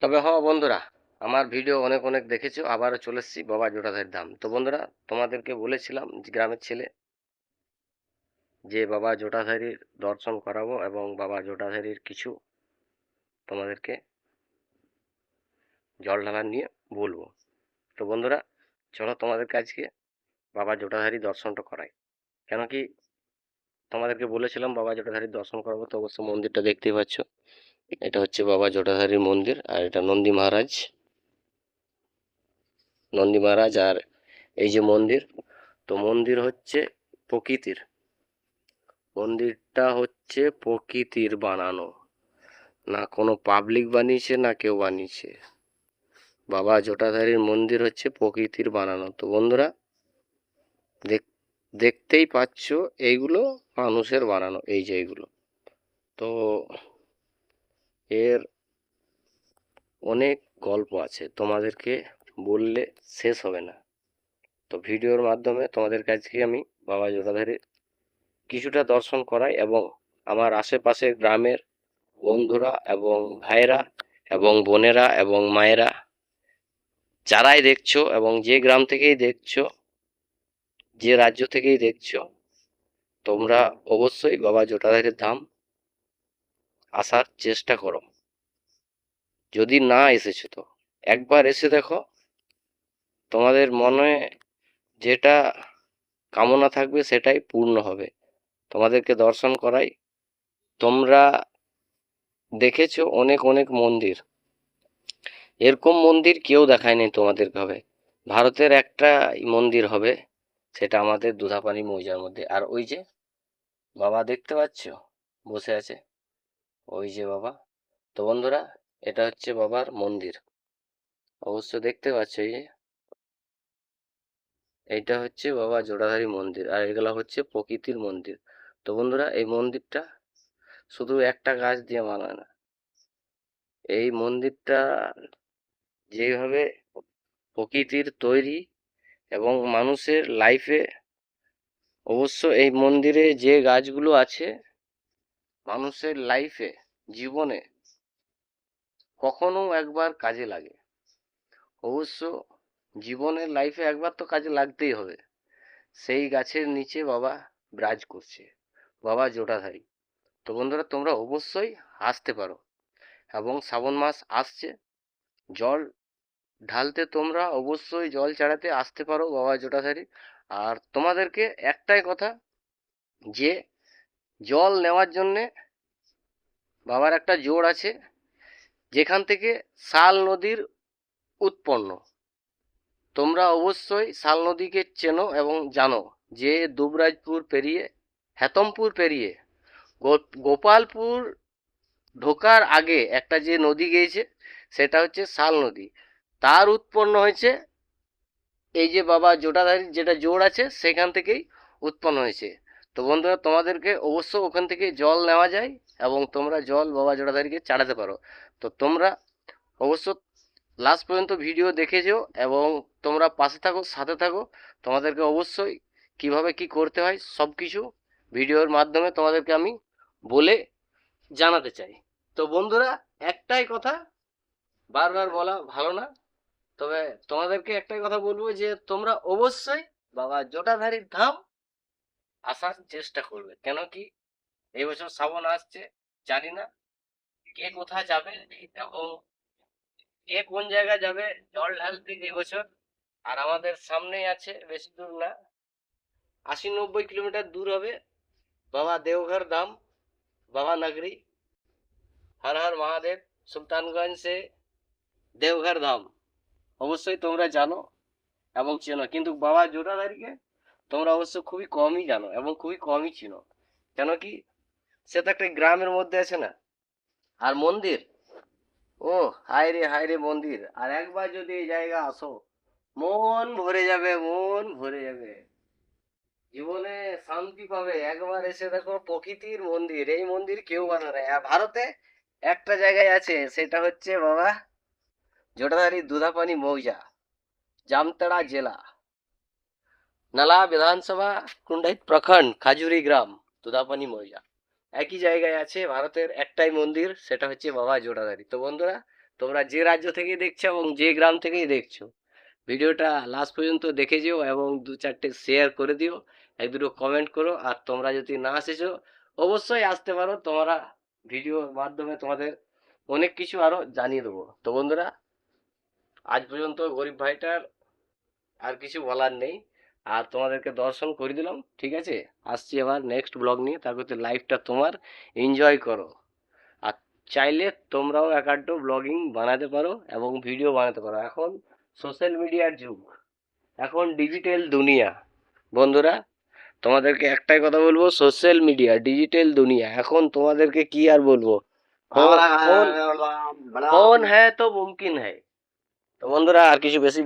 তবে বন্ধুরা, আমার ভিডিও অনেক অনেক দেখেছো, আবারও চলে এসেছি বাবা জোড়াধারীর ধাম। তো বন্ধুরা, তোমাদেরকে বলেছিলাম যে গ্রামের ছেলে যে বাবা জোটাধারীর দর্শন করাবো এবং বাবা জোটাধারীর কিছু তোমাদেরকে জল ঢালা নিয়ে বলবো। তো বন্ধুরা, চলো তোমাদের আজকে বাবা জোটাধারী দর্শনটা করাই। কেন কি তোমাদেরকে বলেছিলাম বাবা জোটাধারীর দর্শন করাবো, তো অবশ্য মন্দিরটা দেখতেই পাচ্ছ। এটা হচ্ছে বাবা জোটাধারীর মন্দির, আর এটা নন্দী মহারাজ আর এই যে মন্দির। তো মন্দির হচ্ছে প্রকৃতির, মন্দিরটা হচ্ছে প্রকৃতির বানানো, না কোনো পাবলিক বানিয়েছে না কেউ বানিয়েছে। বাবা জটাধারীর মন্দির হচ্ছে প্রকৃতির বানানো। তো বন্ধুরা, দেখতেই পাচ্ছ এইগুলো মানুষের বানানো, এই যে এইগুলো। তো এর অনেক গল্প আছে, তোমাদেরকে বললে শেষ হবে না। তো ভিডিওর মাধ্যমে তোমাদের কাছে আমি বাবা জটাধারীর কিছুটা দর্শন করাই, এবং আমার আশেপাশের গ্রামের বন্ধুরা এবং ভাইয়েরা এবং বোনেরা এবং মায়েরা যারাই দেখছো এবং যে গ্রাম থেকেই দেখছো, যে রাজ্য থেকেই দেখছো, তোমরা অবশ্যই বাবা জটাধারীর ধাম আসার চেষ্টা করো। যদি না এসেছো তো একবার এসে দেখো, তোমাদের মনে যেটা কামনা থাকবে সেটাই পূর্ণ হবে। তোমাদেরকে দর্শন করাই। তোমরা দেখেছো অনেক অনেক মন্দির, এরকম মন্দির কেউ দেখায়নি তোমাদের হবে। ভারতের একটা মন্দির হবে, সেটা আমাদের দুধাপানি মৌজার মধ্যে। আর ওই যে বাবা দেখতে পাচ্ছ বসে আছে, ওই যে বাবা। তো বন্ধুরা, এটা হচ্ছে বাবার মন্দির, অবশ্য দেখতে পাচ্ছ। এই যে এইটা হচ্ছে বাবা জোড়াধারী মন্দির, আর এগুলা হচ্ছে প্রকৃতির মন্দির। তো বন্ধুরা, এই মন্দিরটা শুধু একটা গাছ দিয়ে বানায় না। এই মন্দিরটা যেভাবে প্রকৃতির তৈরি এবং মানুষের লাইফে, অবশ্য এই মন্দিরে যে গাছগুলো আছে মানুষের লাইফে, জীবনে কখনো একবার কাজে লাগে। অবশ্য জীবনের লাইফে একবার তো কাজে লাগতেই হবে। সেই গাছের নিচে বাবা বিরাজ করছে, বাবা জটাধারী। তো বন্ধুরা, তোমরা অবশ্যই আসতে পারো, এবং শ্রাবণ মাস আসছে, জল ঢালতে তোমরা অবশ্যই জল চাড়াতে আসতে পারো বাবা জটাধারী। আর তোমাদেরকে একটাই কথা, যে জল নেওয়ার জন্যে বাবার একটা জোড় আছে, যেখান থেকে শাল নদীর উৎপন্ন। তোমরা অবশ্যই শাল নদীকে চেনো এবং জানো, যে দুবরাজপুর পেরিয়ে, হেতমপুর পেরিয়ে গোপালপুর ঢোকার আগে একটা যে নদী গিয়েছে, সেটা হচ্ছে শাল নদী। তার উৎপন্ন হয়েছে এই যে বাবা জটাধারীর যেটা জোড় আছে, সেখান থেকেই উৎপন্ন হয়েছে। তো বন্ধুরা, তোমাদেরকে অবশ্য ওখান থেকে জল নেওয়া যায়, এবং তোমরা জল বাবা জটাধারীকে চাড়াতে পারো। তো তোমরা অবশ্য লাস্ট পর্যন্ত ভিডিও দেখে যেও, এবং তোমরা পাশে থাকো, সাথে থাকো। তোমাদেরকে অবশ্যই কিভাবে কি করতে হয় সব কিছু ভিডিওর মাধ্যমে তোমাদেরকে আমি বলে জানাতে চাই। তো বন্ধুরা, একটাই কথা বারবার বলা ভালো না, তবে তোমাদেরকে একটাই কথা বলবো, যে তোমরা অবশ্যই বাবা জটাধারীর ধাম আসার চেষ্টা করবে। কেন কি এই বছর শ্রাবণ আসছে, জানি না কে কোথায় যাবে এবং কে কোন জায়গায় যাবে জল ঢালতে এবছর। আর আমাদের সামনেই আছে, বেশি দূর না, 80-90 কিলোমিটার দূর হবে বাবা দেওঘর ধাম, বাবা নগরী। হর হর মহাদেব। সুলতানগঞ্জ সে দেওঘর ধাম অবশ্যই তোমরা জানো এবং চেনো, কিন্তু বাবা জোটাধারীকে তোমরা অবশ্য খুবই কমই জানো এবং খুবই কমই চিনো। কেন কি সে তো একটা গ্রামের মধ্যে আছে না। আর মন্দির, ও হায় রে মন্দির, আর একবার যদি এই জায়গা আসো, মন ভরে যাবে, মন ভরে যাবে, জীবনে শান্তি পাবে। একবার এসে দেখো প্রকৃতির মন্দির, এই মন্দির কেউ বানায় না। ভারতে একটা জায়গায় আছে, সেটা হচ্ছে বাবা জটাধারী দুধাপানি মৌজা, জামতাড়া জেলা, নালা বিধানসভা, কুন্ডাইত প্রখণ্ড, খাজুরি গ্রাম, দুধাপানি মৌজা। একই জায়গায় আছে ভারতের একটাই মন্দির, সেটা হচ্ছে বাবা জোড়াধারী। তো বন্ধুরা, তোমরা যে রাজ্য থেকেই দেখছো এবং যে গ্রাম থেকেই দেখছো, ভিডিওটা লাস্ট পর্যন্ত দেখে যেও এবং 2-4টে শেয়ার করে দিও, 1-2 কমেন্ট করো। আর তোমরা যদি না এসেছো, অবশ্যই আসতে পারো। তোমরা ভিডিওর মাধ্যমে তোমাদের অনেক কিছু আরো জানিয়ে দেবো। তো বন্ধুরা, আজ পর্যন্ত গরিব ভাইটার আর কিছু বলার নেই, আর তোমাদেরকে দর্শন করে দিলাম, ঠিক আছে। আসছি আবার নেক্সট ব্লগ নিয়ে, তার করতে লাইফটা তোমার এনজয় করো। আর চাইলে তোমরাও এক আধটো ব্লগিং বানাতে পারো এবং ভিডিও বানাতে পারো। এখন সোশ্যাল মিডিয়ার যুগ, এখন ডিজিটাল দুনিয়া। বন্ধুরা, তোমাদেরকে একটাই কথা বলবো, সোশ্যাল মিডিয়া ডিজিটাল দুনিয়া। এখন তোমাদেরকে কি আর বলবো, ফোন ফোন ফোন হ্যায় তো মুমকিন হ্যায়। তো বন্ধুরা, আর কিছু বেশি